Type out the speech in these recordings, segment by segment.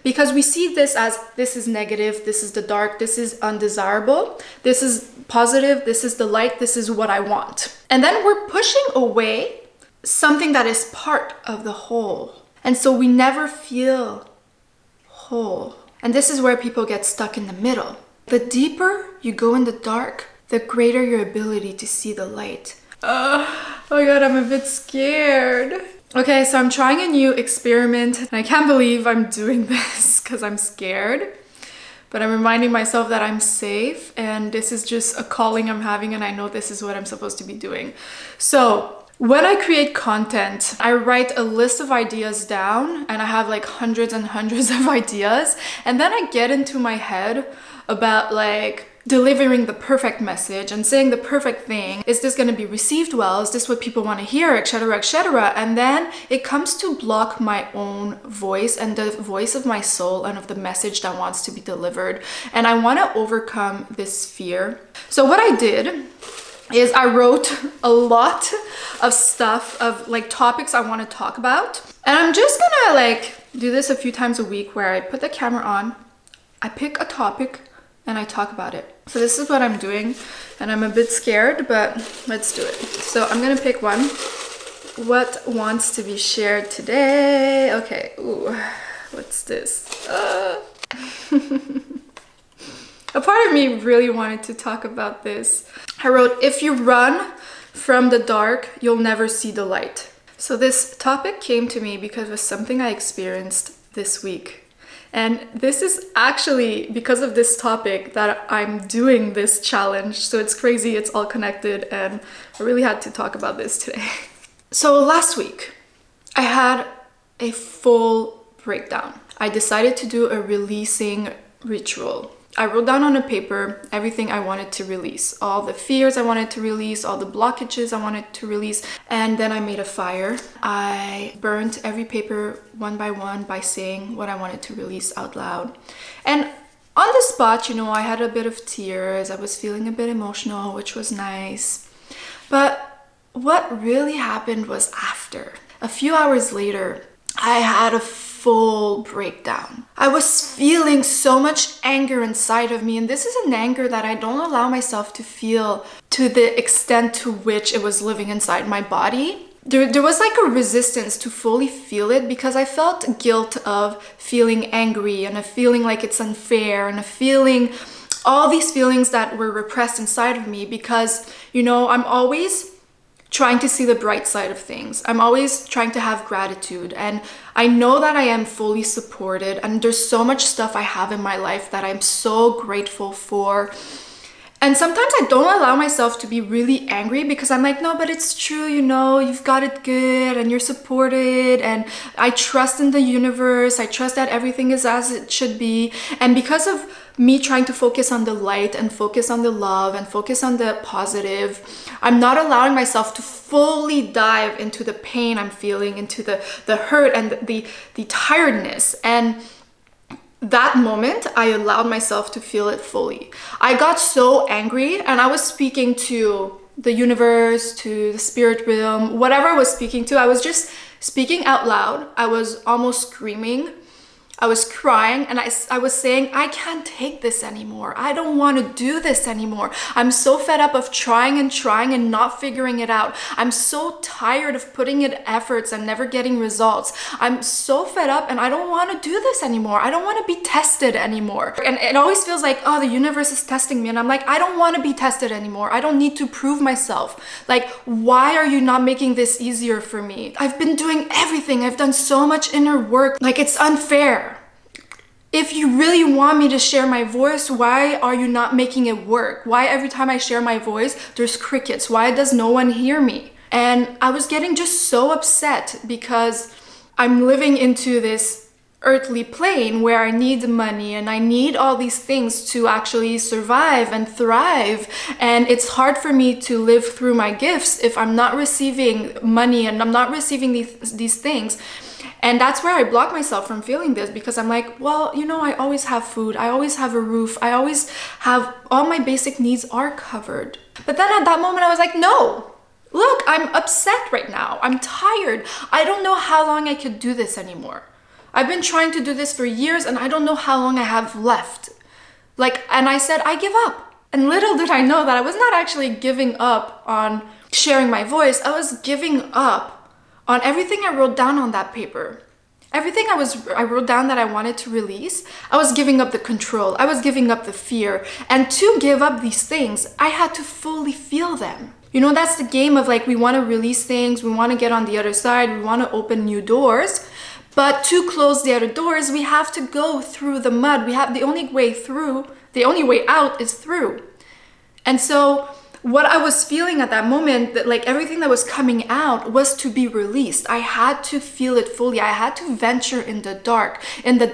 because we see this as this is negative, this is the dark, this is undesirable, this is positive, this is the light, this is what I want. And then we're pushing away something that is part of the whole. And so we never feel whole. And this is where people get stuck in the middle. The deeper you go in the dark, the greater your ability to see the light. Oh my god, I'm a bit scared. Okay, so I'm trying a new experiment, and I can't believe I'm doing this because I'm scared. But I'm reminding myself that I'm safe, and this is just a calling I'm having, and I know this is what I'm supposed to be doing. So when I create content, I write a list of ideas down, and I have like hundreds and hundreds of ideas, and then I get into my head about like delivering the perfect message and saying the perfect thing. Is this going to be received well? Is this what people want to hear, etc., etc.? And then it comes to block my own voice and the voice of my soul and of the message that wants to be delivered. And I want to overcome this fear. So what I did is I wrote a lot of stuff, of like topics I want to talk about. And I'm just gonna like do this a few times a week where I put the camera on, I pick a topic, and I talk about it. So this is what I'm doing, and I'm a bit scared, but let's do it. So I'm gonna pick one. What wants to be shared today? Okay, ooh, what's this? A part of me really wanted to talk about this. I wrote, if you run from the dark, you'll never see the light. So this topic came to me because of something I experienced this week. And this is actually because of this topic that I'm doing this challenge. So it's crazy, it's all connected, and I really had to talk about this today. So last week, I had a full breakdown. I decided to do a releasing ritual. I wrote down on a paper everything I wanted to release, all the fears I wanted to release, all the blockages I wanted to release, and then I made a fire. I burnt every paper one by saying what I wanted to release out loud. And on the spot, you know, I had a bit of tears. I was feeling a bit emotional, which was nice. But what really happened was after. A few hours later, I had a full breakdown. I was feeling so much anger inside of me, and this is an anger that I don't allow myself to feel to the extent to which it was living inside my body. There was like a resistance to fully feel it because I felt guilt of feeling angry and a feeling like it's unfair and a feeling, all these feelings that were repressed inside of me because, you know, I'm always trying to see the bright side of things. I'm always trying to have gratitude, and I know that I am fully supported, and there's so much stuff I have in my life that I'm so grateful for. And sometimes I don't allow myself to be really angry because I'm like, no, but it's true, you know, you've got it good and you're supported, and I trust in the universe. I trust that everything is as it should be. And because of me trying to focus on the light and focus on the love and focus on the positive, I'm not allowing myself to fully dive into the pain I'm feeling, into the hurt and the tiredness. And that moment, I allowed myself to feel it fully. I got so angry, and I was speaking to the universe, to the spirit realm, whatever I was speaking to, I was just speaking out loud. I was almost screaming. I was crying, and I was saying, I can't take this anymore. I don't want to do this anymore. I'm so fed up of trying and not figuring it out. I'm so tired of putting in efforts and never getting results. I'm so fed up, and I don't want to do this anymore. I don't want to be tested anymore. And it always feels like, oh, the universe is testing me. And I'm like, I don't want to be tested anymore. I don't need to prove myself. Like, why are you not making this easier for me? I've been doing everything. I've done so much inner work. Like, it's unfair. If you really want me to share my voice, why are you not making it work? Why every time I share my voice, there's crickets? Why does no one hear me? And I was getting just so upset because I'm living into this earthly plane where I need money and I need all these things to actually survive and thrive. And it's hard for me to live through my gifts if I'm not receiving money and I'm not receiving these things. And that's where I block myself from feeling this, because I'm like, well, you know, I always have food, I always have a roof, I always have, all my basic needs are covered. But then at that moment I was like, no, look, I'm upset right now. I'm tired. I don't know how long I could do this anymore. I've been trying to do this for years and I don't know how long I have left. And I said, I give up. And little did I know that I was not actually giving up on sharing my voice. I was giving up on everything I wrote down on that paper. Everything I wrote down that I wanted to release, I was giving up the control. I was giving up the fear. And to give up these things, I had to fully feel them. You know, that's the game of we want to release things, we want to get on the other side, we want to open new doors. But to close the other doors, we have to go through the mud. We have the only way out is through. And so what I was feeling at that moment, that everything that was coming out was to be released. I had to feel it fully. I had to venture in the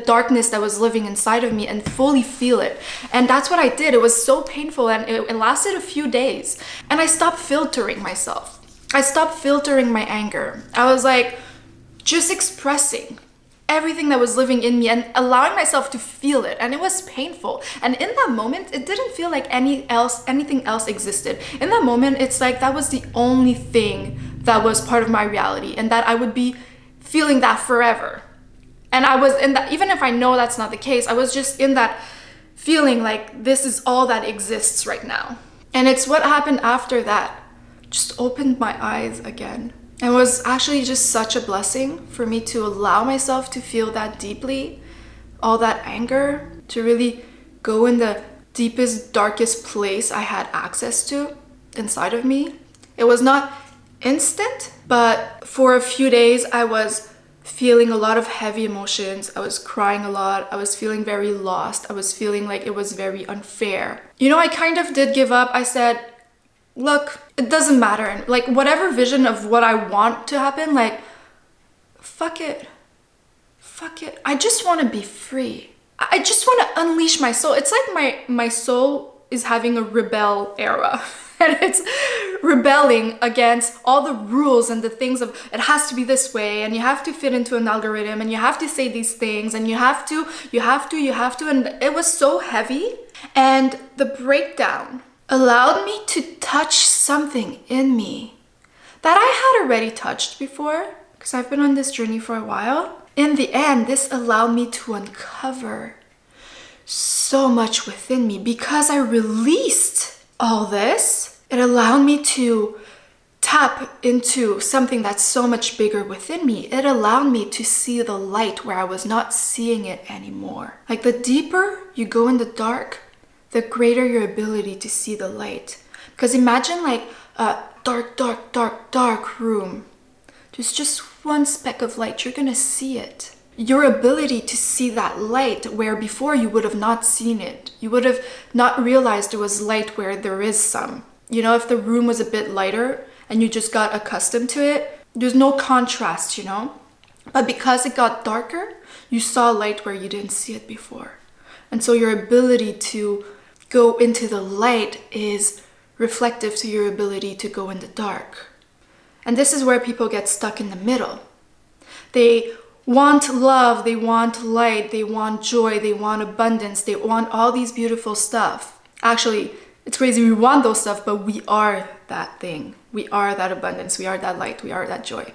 darkness that was living inside of me and fully feel it. And that's what I did. It was so painful and it lasted a few days. And I stopped filtering myself. I stopped filtering my anger. I was just expressing everything that was living in me and allowing myself to feel it. And it was painful. And in that moment, it didn't feel like anything else existed. In that moment, it's that was the only thing that was part of my reality and that I would be feeling that forever. And I was in that, even if I know that's not the case, I was just in that feeling this is all that exists right now. And it's what happened after that just opened my eyes again. It was actually just such a blessing for me to allow myself to feel that deeply, all that anger, to really go in the deepest, darkest place I had access to inside of me. It was not instant, but for a few days I was feeling a lot of heavy emotions. I was crying a lot. I was feeling very lost. I was feeling like it was very unfair. You know, I kind of did give up. I said, look, it doesn't matter. Whatever vision of what I want to happen, fuck it. Fuck it. I just want to be free. I just want to unleash my soul. It's my soul is having a rebel era. And it's rebelling against all the rules and the things of it has to be this way and you have to fit into an algorithm and you have to say these things and you have to. And it was so heavy. And the breakdown allowed me to touch something in me that I had already touched before because I've been on this journey for a while. In the end, this allowed me to uncover so much within me because I released all this. It allowed me to tap into something that's so much bigger within me. It allowed me to see the light where I was not seeing it anymore. The deeper you go in the dark, the greater your ability to see the light. Because imagine a dark room. There's just one speck of light. You're gonna see it. Your ability to see that light where before you would have not seen it. You would have not realized there was light where there is some. You know, if the room was a bit lighter and you just got accustomed to it, there's no contrast, you know? But because it got darker, you saw light where you didn't see it before. And so your ability to go into the light is reflective to your ability to go in the dark. And this is where people get stuck in the middle. They want love, they want light, they want joy, they want abundance, they want all these beautiful stuff. Actually, it's crazy, we want those stuff, but we are that thing. We are that abundance, we are that light, we are that joy.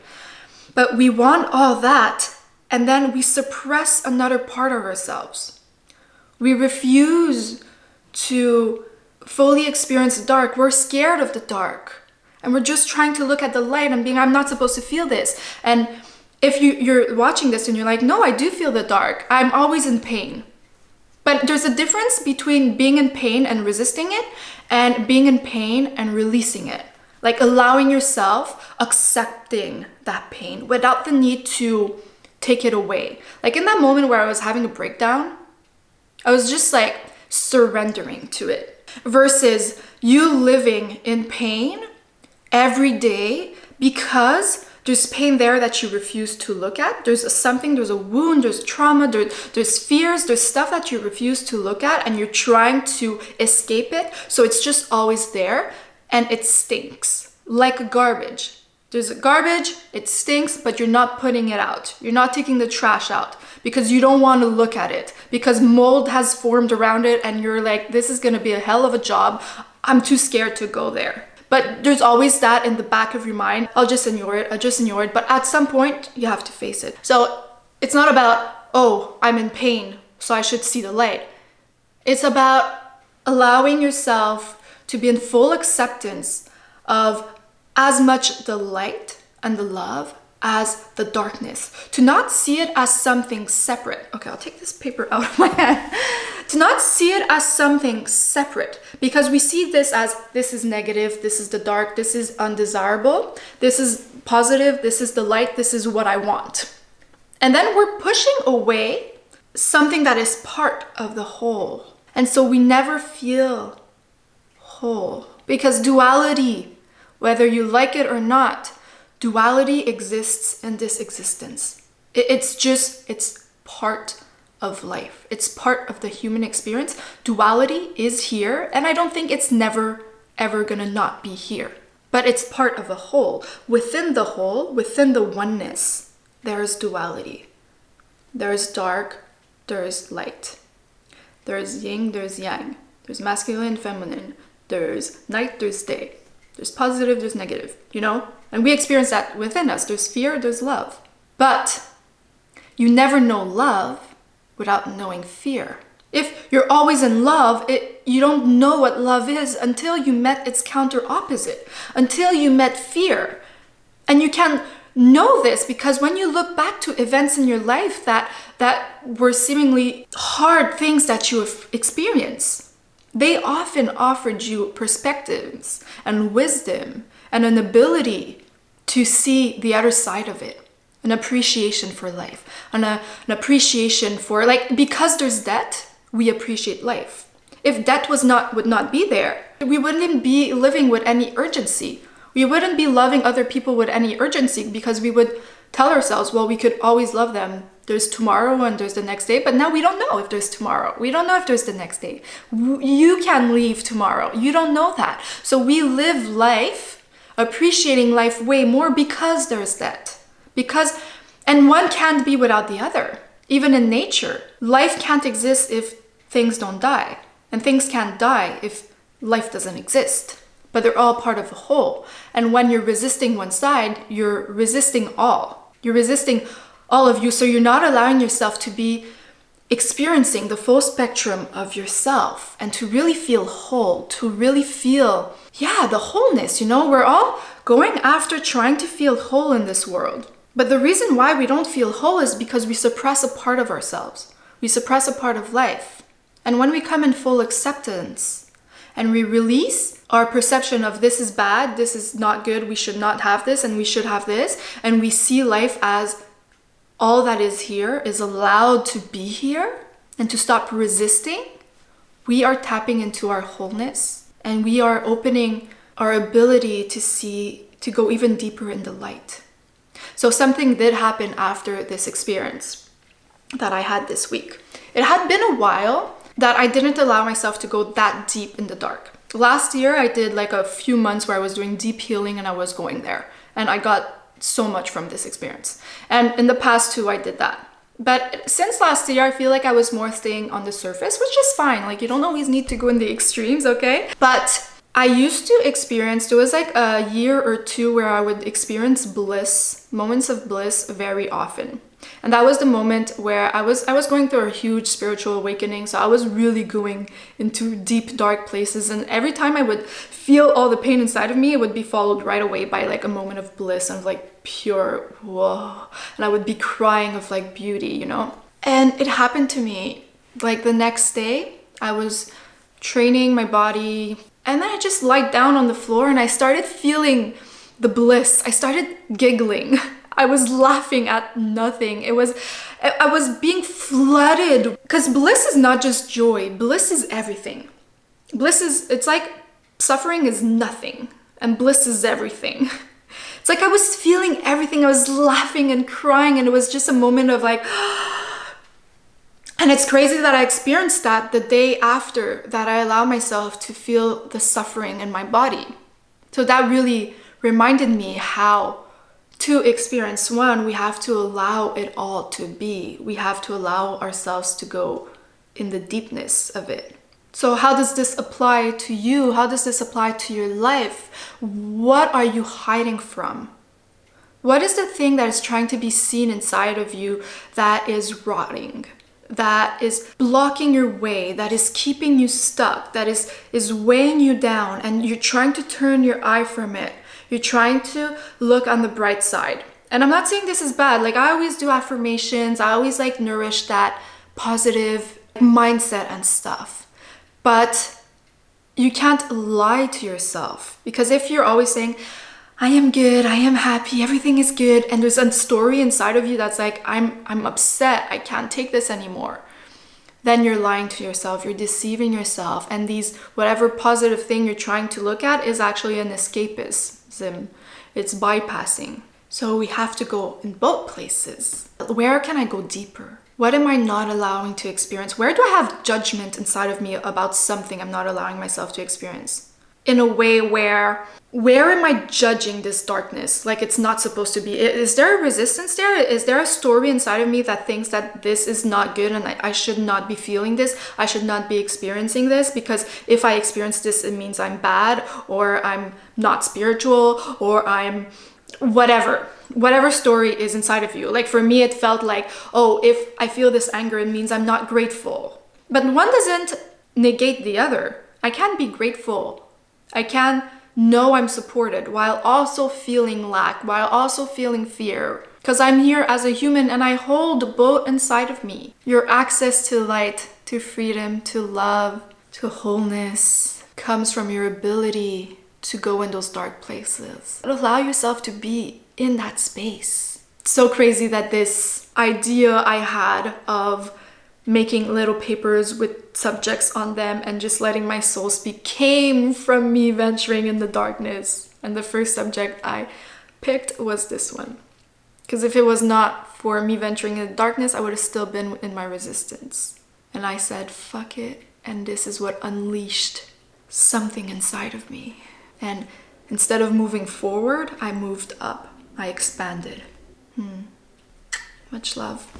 But we want all that, and then we suppress another part of ourselves. We refuse to fully experience the dark. We're scared of the dark. And we're just trying to look at the light and being, I'm not supposed to feel this. And if you're watching this and you're like, no, I do feel the dark. I'm always in pain. But there's a difference between being in pain and resisting it and being in pain and releasing it. Allowing yourself, accepting that pain without the need to take it away. In that moment where I was having a breakdown, I was just surrendering to it versus you living in pain every day because there's pain there that you refuse to look at. There's a wound, there's trauma, there's fears, there's stuff that you refuse to look at and you're trying to escape it. So it's just always there and it stinks like garbage. There's garbage, it stinks, but you're not putting it out. You're not taking the trash out because you don't want to look at it because mold has formed around it and you're like, this is going to be a hell of a job. I'm too scared to go there. But there's always that in the back of your mind. I'll just ignore it. But at some point, you have to face it. So It's not about, oh, I'm in pain, so I should see the light. It's about allowing yourself to be in full acceptance of as much the light and the love as the darkness. To not see it as something separate. Okay, I'll take this paper out of my hand. To not see it as something separate, because we see this as, this is negative, this is the dark, this is undesirable, this is positive, this is the light, this is what I want. And then we're pushing away something that is part of the whole. And so we never feel whole, because duality, whether you like it or not, duality exists in this existence. It's part of life. It's part of the human experience. Duality is here, and I don't think it's never, ever gonna not be here. But it's part of a whole. Within the oneness, there is duality. There is dark, there is light. There is yin, there's yang. There's masculine and feminine. There's night, there's day. There's positive, there's negative, you know? And we experience that within us. There's fear, there's love. But you never know love without knowing fear. If you're always in love, you don't know what love is until you met its counter opposite, until you met fear. And you can know this because when you look back to events in your life that were seemingly hard things that you have experienced, they often offered you perspectives and wisdom and an ability to see the other side of it, an appreciation for life, an appreciation for, like, because there's debt, we appreciate life. If debt would not be there, we wouldn't be living with any urgency. We wouldn't be loving other people with any urgency because we would tell ourselves, well, we could always love them. There's tomorrow and there's the next day, but now we don't know if there's tomorrow. We don't know if there's the next day. You can leave tomorrow. You don't know that. So we live life appreciating life way more because there's that. And one can't be without the other. Even in nature, life can't exist if things don't die. And things can't die if life doesn't exist. But they're all part of a whole. And when you're resisting one side, you're resisting all. You're resisting all of you, so you're not allowing yourself to be experiencing the full spectrum of yourself and to really feel whole, to really feel, the wholeness, you know? We're all going after trying to feel whole in this world. But the reason why we don't feel whole is because we suppress a part of ourselves. We suppress a part of life. And when we come in full acceptance and we release our perception of this is bad, this is not good, we should not have this, and we should have this, and we see life as all that is here is allowed to be here and to stop resisting, we are tapping into our wholeness and we are opening our ability to see, to go even deeper in the light. So something did happen after this experience that I had this week. It had been a while that I didn't allow myself to go that deep in the dark. Last year, I did like a few months where I was doing deep healing and I was going there. And I got so much from this experience. And in the past too, I did that. But since last year, I feel like I was more staying on the surface, which is fine. Like, you don't always need to go in the extremes, okay? But I used to experience, there was like a year or two where I would experience bliss, moments of bliss very often. And that was the moment where I was going through a huge spiritual awakening. So I was really going into deep, dark places. And every time I would feel all the pain inside of me, it would be followed right away by like a moment of bliss and like pure whoa. And I would be crying of like beauty, you know? And it happened to me like the next day. I was training my body and then I just lied down on the floor and I started feeling the bliss. I started giggling. I was laughing at nothing. I was being flooded, because bliss is not just joy. Bliss is everything. It's like suffering is nothing and bliss is everything. It's like I was feeling everything. I was laughing and crying and it was just a moment of like, and it's crazy that I experienced that the day after that I allowed myself to feel the suffering in my body. So that really reminded me how to experience one, we have to allow it all to be. We have to allow ourselves to go in the deepness of it. So how does this apply to you? How does this apply to your life? What are you hiding from? What is the thing that is trying to be seen inside of you that is rotting, that is blocking your way, that is keeping you stuck, that is weighing you down, and you're trying to turn your eye from it. You're trying to look on the bright side. And I'm not saying this is bad. Like, I always do affirmations. I always like nourish that positive mindset and stuff. But you can't lie to yourself, because if you're always saying, I am good, I am happy, everything is good, and there's a story inside of you that's like, I'm upset, I can't take this anymore, then you're lying to yourself, you're deceiving yourself, and these whatever positive thing you're trying to look at is actually an escapism. It's bypassing. So we have to go in both places. Where can I go deeper? What am I not allowing to experience? Where do I have judgment inside of me about something I'm not allowing myself to experience? In a way where am I judging this darkness like it's not supposed to be? Is there a resistance there? Is there a story inside of me that thinks that this is not good and I should not be feeling this? I should not be experiencing this, because if I experience this, it means I'm bad, or I'm not spiritual, or I'm whatever story is inside of you. Like, for me, it felt like, oh, if I feel this anger, it means I'm not grateful. But one doesn't negate the other. I can't be grateful. I can know I'm supported while also feeling lack, while also feeling fear, because I'm here as a human and I hold both inside of me. Your access to light, to freedom, to love, to wholeness comes from your ability to go in those dark places. Allow yourself to be in that space. It's so crazy that this idea I had of making little papers with subjects on them and just letting my soul speak came from me venturing in the darkness. And the first subject I picked was this one. Because if it was not for me venturing in the darkness, I would have still been in my resistance. And I said, fuck it. And this is what unleashed something inside of me. And instead of moving forward, I moved up. I expanded. Much love.